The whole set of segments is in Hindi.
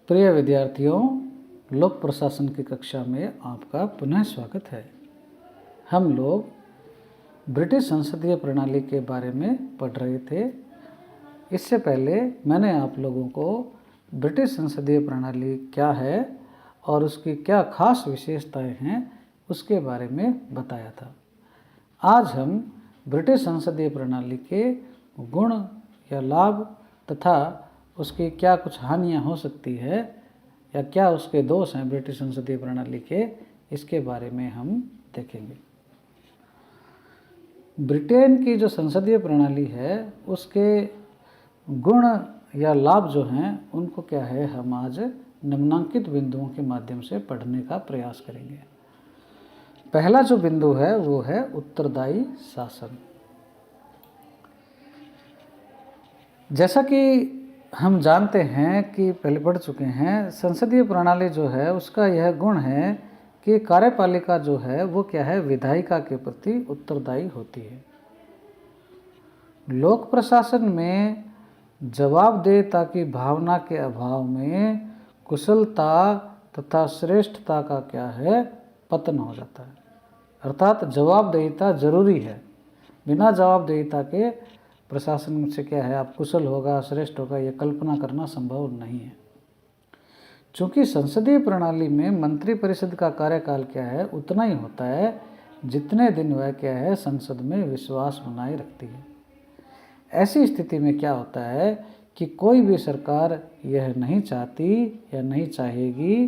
प्रिय विद्यार्थियों, लोक प्रशासन की कक्षा में आपका पुनः स्वागत है। हम लोग ब्रिटिश संसदीय प्रणाली के बारे में पढ़ रहे थे। इससे पहले मैंने आप लोगों को ब्रिटिश संसदीय प्रणाली क्या है और उसकी क्या खास विशेषताएं हैं उसके बारे में बताया था। आज हम ब्रिटिश संसदीय प्रणाली के गुण या लाभ तथा उसकी क्या कुछ हानियां हो सकती है या क्या उसके दोष हैं ब्रिटिश संसदीय प्रणाली के, इसके बारे में हम देखेंगे। ब्रिटेन की जो संसदीय प्रणाली है उसके गुण या लाभ जो हैं उनको क्या है हम आज निम्नांकित बिंदुओं के माध्यम से पढ़ने का प्रयास करेंगे। पहला जो बिंदु है वो है उत्तरदायी शासन। जैसा कि हम जानते हैं कि पहले पढ़ चुके हैं, संसदीय प्रणाली जो है उसका यह गुण है कि कार्यपालिका जो है वो क्या है, विधायिका के प्रति उत्तरदायी होती है। लोक प्रशासन में जवाबदेहिता की भावना के अभाव में कुशलता तथा श्रेष्ठता का क्या है, पतन हो जाता है। अर्थात जवाबदेहिता जरूरी है, बिना जवाबदेहिता के प्रशासन से क्या है आप कुशल होगा, श्रेष्ठ होगा, ये कल्पना करना संभव नहीं है। चूँकि संसदीय प्रणाली में मंत्री परिषद का कार्यकाल क्या है उतना ही होता है जितने दिन वह क्या है संसद में विश्वास बनाए रखती है। ऐसी स्थिति में क्या होता है कि कोई भी सरकार यह नहीं चाहती या नहीं चाहेगी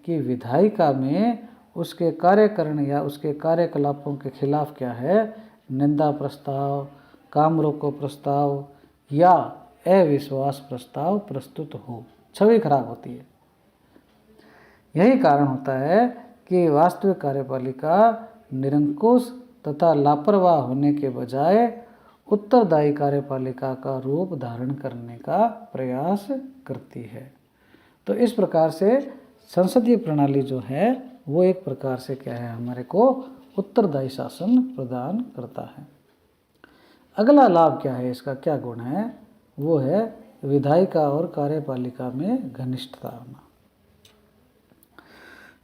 कि विधायिका में उसके कार्यकरण या उसके कार्यकलापों के खिलाफ क्या है निंदा प्रस्ताव, काम रोको प्रस्ताव या अविश्वास प्रस्ताव प्रस्तुत हो। छवि खराब होती है। यही कारण होता है कि वास्तविक कार्यपालिका निरंकुश तथा लापरवाह होने के बजाय उत्तरदायी कार्यपालिका का रूप धारण करने का प्रयास करती है। तो इस प्रकार से संसदीय प्रणाली जो है वो एक प्रकार से क्या है हमारे को उत्तरदायी शासन प्रदान करता है। अगला लाभ क्या है, इसका क्या गुण है, वो है विधायिका और कार्यपालिका में घनिष्ठता होना।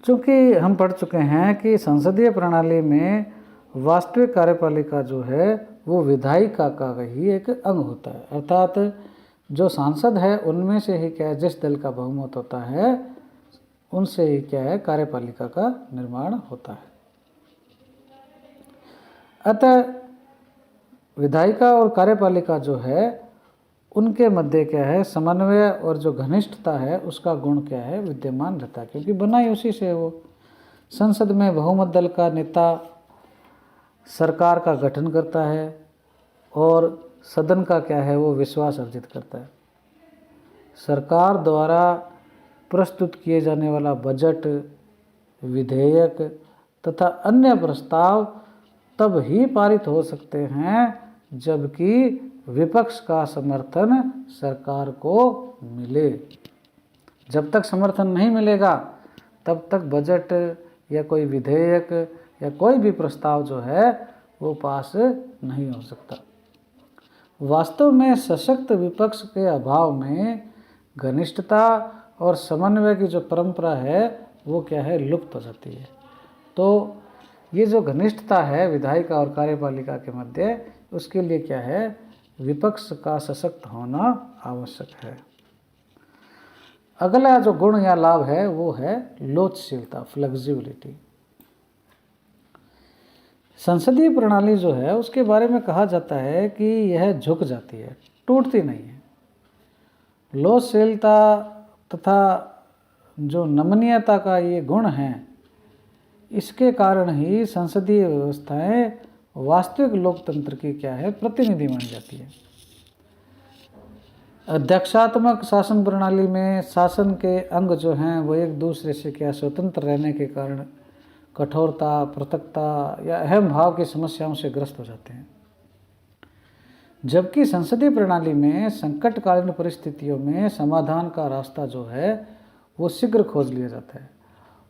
चूँकि हम पढ़ चुके हैं कि संसदीय प्रणाली में वास्तविक कार्यपालिका जो है वो विधायिका का ही एक अंग होता है। अर्थात जो सांसद है उनमें से ही क्या है, जिस दल का बहुमत होता है उनसे ही क्या है कार्यपालिका का निर्माण होता है। अतः विधायिका और कार्यपालिका जो है उनके मध्य क्या है समन्वय और जो घनिष्ठता है उसका गुण क्या है विद्यमान रहता है, क्योंकि बनाई उसी से वो। संसद में बहुमत दल का नेता सरकार का गठन करता है और सदन का क्या है वो विश्वास अर्जित करता है। सरकार द्वारा प्रस्तुत किए जाने वाला बजट, विधेयक तथा अन्य प्रस्ताव तब ही पारित हो सकते हैं जबकि विपक्ष का समर्थन सरकार को मिले। जब तक समर्थन नहीं मिलेगा तब तक बजट या कोई विधेयक या कोई भी प्रस्ताव जो है वो पास नहीं हो सकता। वास्तव में सशक्त विपक्ष के अभाव में घनिष्ठता और समन्वय की जो परंपरा है वो क्या है लुप्त हो जाती है। तो ये जो घनिष्ठता है विधायिका और कार्यपालिका के मध्य, उसके लिए क्या है विपक्ष का सशक्त होना आवश्यक है। अगला जो गुण या लाभ है वो है लोचशीलता, फ्लेक्सिबिलिटी। संसदीय प्रणाली जो है उसके बारे में कहा जाता है कि यह झुक जाती है, टूटती नहीं है। लोचशीलता तथा जो नमनीयता का ये गुण है, इसके कारण ही संसदीय व्यवस्थाएं वास्तविक लोकतंत्र की क्या है प्रतिनिधि मानी जाती है। अध्यक्षात्मक शासन प्रणाली में शासन के अंग जो हैं वो एक दूसरे से क्या स्वतंत्र रहने के कारण कठोरता, पृथकता या अहम भाव की समस्याओं से ग्रस्त हो जाते हैं। जबकि संसदीय प्रणाली में संकटकालीन परिस्थितियों में समाधान का रास्ता जो है वो शीघ्र खोज लिया जाता है।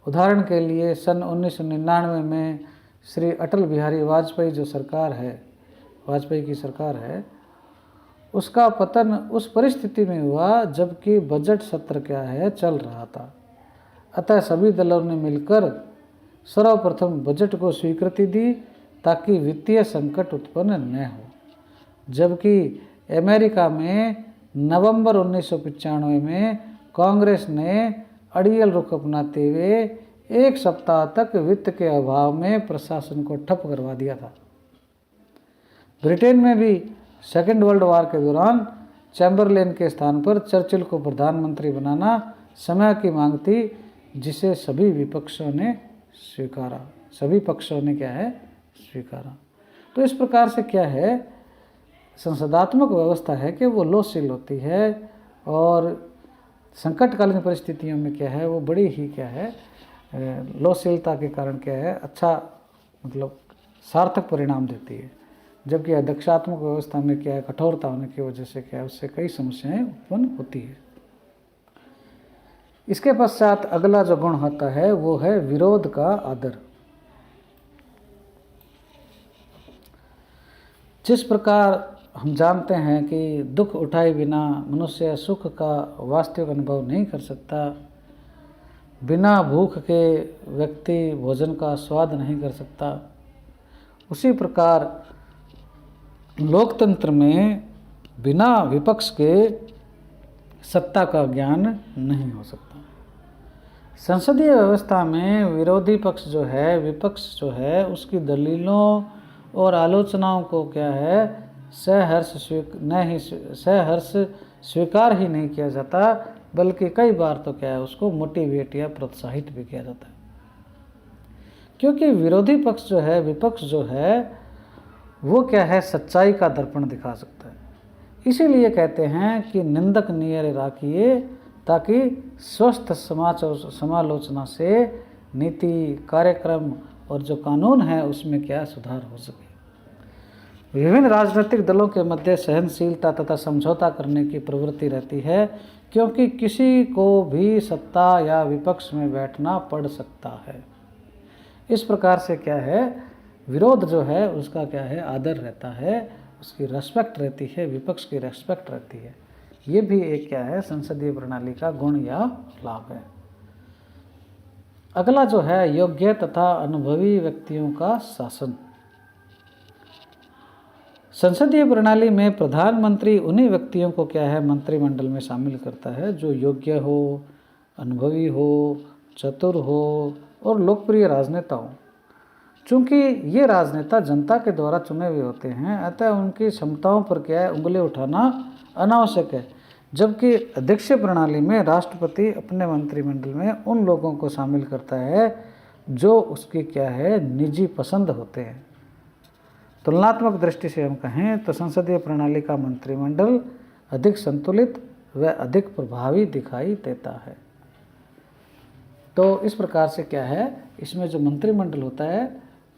उदाहरण के लिए सन 1999 में श्री अटल बिहारी वाजपेयी जो सरकार है, वाजपेयी की सरकार है, उसका पतन उस परिस्थिति में हुआ जबकि बजट सत्र क्या है चल रहा था। अतः सभी दलों ने मिलकर सर्वप्रथम बजट को स्वीकृति दी ताकि वित्तीय संकट उत्पन्न न हो। जबकि अमेरिका में नवंबर 1995 में कांग्रेस ने अड़ियल रुख अपनाते हुए एक सप्ताह तक वित्त के अभाव में प्रशासन को ठप करवा दिया था। ब्रिटेन में भी सेकेंड वर्ल्ड वॉर के दौरान चैम्बरलेन के स्थान पर चर्चिल को प्रधानमंत्री बनाना समय की मांग थी, जिसे सभी विपक्षों ने स्वीकारा। सभी पक्षों ने क्या है स्वीकारा। तो इस प्रकार से क्या है संसदात्मक व्यवस्था है कि वो लोचशील होती है और संकटकालीन परिस्थितियों में क्या है वो बड़ी ही क्या है लोचशीलता के कारण क्या है अच्छा मतलब सार्थक परिणाम देती है। जबकि अध्यक्षात्मक व्यवस्था में क्या है कठोरता होने की वजह से क्या है उससे कई समस्याएं उत्पन्न होती है। इसके पश्चात अगला जो गुण होता है वो है विरोध का आदर। जिस प्रकार हम जानते हैं कि दुख उठाए बिना मनुष्य सुख का वास्तविक अनुभव नहीं कर सकता, बिना भूख के व्यक्ति भोजन का स्वाद नहीं कर सकता, उसी प्रकार लोकतंत्र में बिना विपक्ष के सत्ता का ज्ञान नहीं हो सकता। संसदीय व्यवस्था में विरोधी पक्ष जो है विपक्ष जो है उसकी दलीलों और आलोचनाओं को क्या है सहर्ष स्वीकार ही नहीं किया जाता, बल्कि कई बार तो क्या है उसको मोटिवेट या प्रोत्साहित भी किया जाता है। क्योंकि विरोधी पक्ष जो है विपक्ष जो है वो क्या है सच्चाई का दर्पण दिखा सकता है। इसीलिए कहते हैं कि निंदक नियर राखिए ताकि स्वस्थ समालोचना से नीति कार्यक्रम और जो कानून है उसमें क्या सुधार हो सके। विभिन्न राजनीतिक दलों के मध्य सहनशीलता तथा समझौता करने की प्रवृत्ति रहती है, क्योंकि किसी को भी सत्ता या विपक्ष में बैठना पड़ सकता है। इस प्रकार से क्या है विरोध जो है उसका क्या है आदर रहता है, उसकी रेस्पेक्ट रहती है, विपक्ष की रेस्पेक्ट रहती है। ये भी एक क्या है संसदीय प्रणाली का गुण या लाभ है। अगला जो है योग्य तथा अनुभवी व्यक्तियों का शासन। संसदीय प्रणाली में प्रधानमंत्री उन्हीं व्यक्तियों को क्या है मंत्रिमंडल में शामिल करता है जो योग्य हो, अनुभवी हो, चतुर हो और लोकप्रिय राजनेता हो। चूँकि ये राजनेता जनता के द्वारा चुने हुए होते हैं, अतः उनकी क्षमताओं पर क्या है उंगली उठाना अनावश्यक है। जबकि अध्यक्षीय प्रणाली में राष्ट्रपति अपने मंत्रिमंडल में उन लोगों को शामिल करता है जो उसकी क्या है निजी पसंद होते हैं। तुलनात्मक दृष्टि से हम कहें तो संसदीय प्रणाली का मंत्रिमंडल अधिक संतुलित व अधिक प्रभावी दिखाई देता है। तो इस प्रकार से क्या है इसमें जो मंत्रिमंडल होता है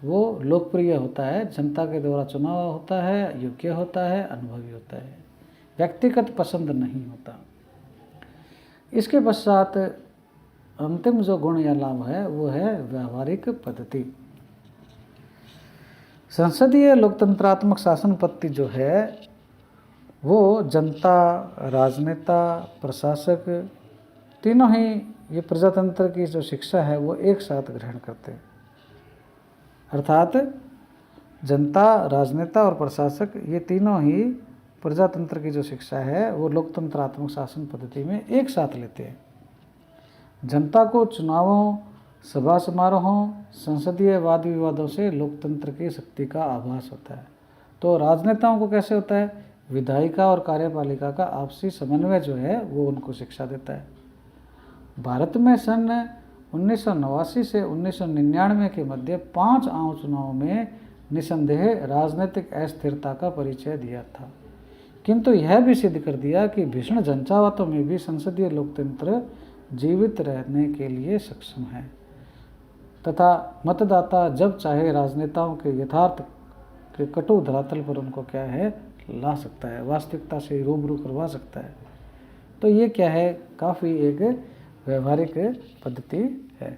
वो लोकप्रिय होता है, जनता के द्वारा चुना हुआ होता है, योग्य होता है, अनुभवी होता है, व्यक्तिगत पसंद नहीं होता। इसके पश्चात अंतिम जो गुण या लाभ है वो है व्यावहारिक पद्धति। संसदीय लोकतंत्रात्मक शासन पद्धति जो है वो जनता, राजनेता, प्रशासक तीनों ही ये प्रजातंत्र की जो शिक्षा है वो एक साथ ग्रहण करते हैं। अर्थात जनता, राजनेता और प्रशासक ये तीनों ही प्रजातंत्र की जो शिक्षा है वो लोकतंत्रात्मक शासन पद्धति में एक साथ लेते हैं। जनता को चुनावों, सभा समारोहों, संसदीय वाद विवादों से लोकतंत्र की शक्ति का आभास होता है। तो राजनेताओं को कैसे होता है विधायिका और कार्यपालिका का आपसी समन्वय जो है वो उनको शिक्षा देता है। भारत में सन 1989 से 1999 के मध्य 5 आम चुनावों में निसंदेह राजनीतिक अस्थिरता का परिचय दिया था, किंतु यह भी सिद्ध कर दिया कि भीषण झंझावातों में भी संसदीय लोकतंत्र जीवित रहने के लिए सक्षम है तथा मतदाता जब चाहे राजनेताओं के यथार्थ के कटु धरातल पर उनको क्या है ला सकता है, वास्तविकता से रूबरू करवा सकता है। तो ये क्या है काफ़ी एक व्यवहारिक पद्धति है।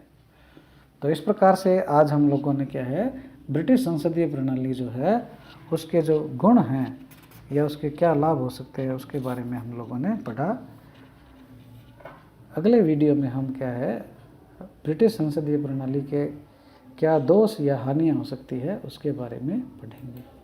तो इस प्रकार से आज हम लोगों ने क्या है ब्रिटिश संसदीय प्रणाली जो है उसके जो गुण हैं या उसके क्या लाभ हो सकते हैं उसके बारे में हम लोगों ने पढ़ा। अगले वीडियो में हम क्या है ब्रिटिश संसदीय प्रणाली के क्या दोष या हानियाँ हो सकती है उसके बारे में पढ़ेंगे।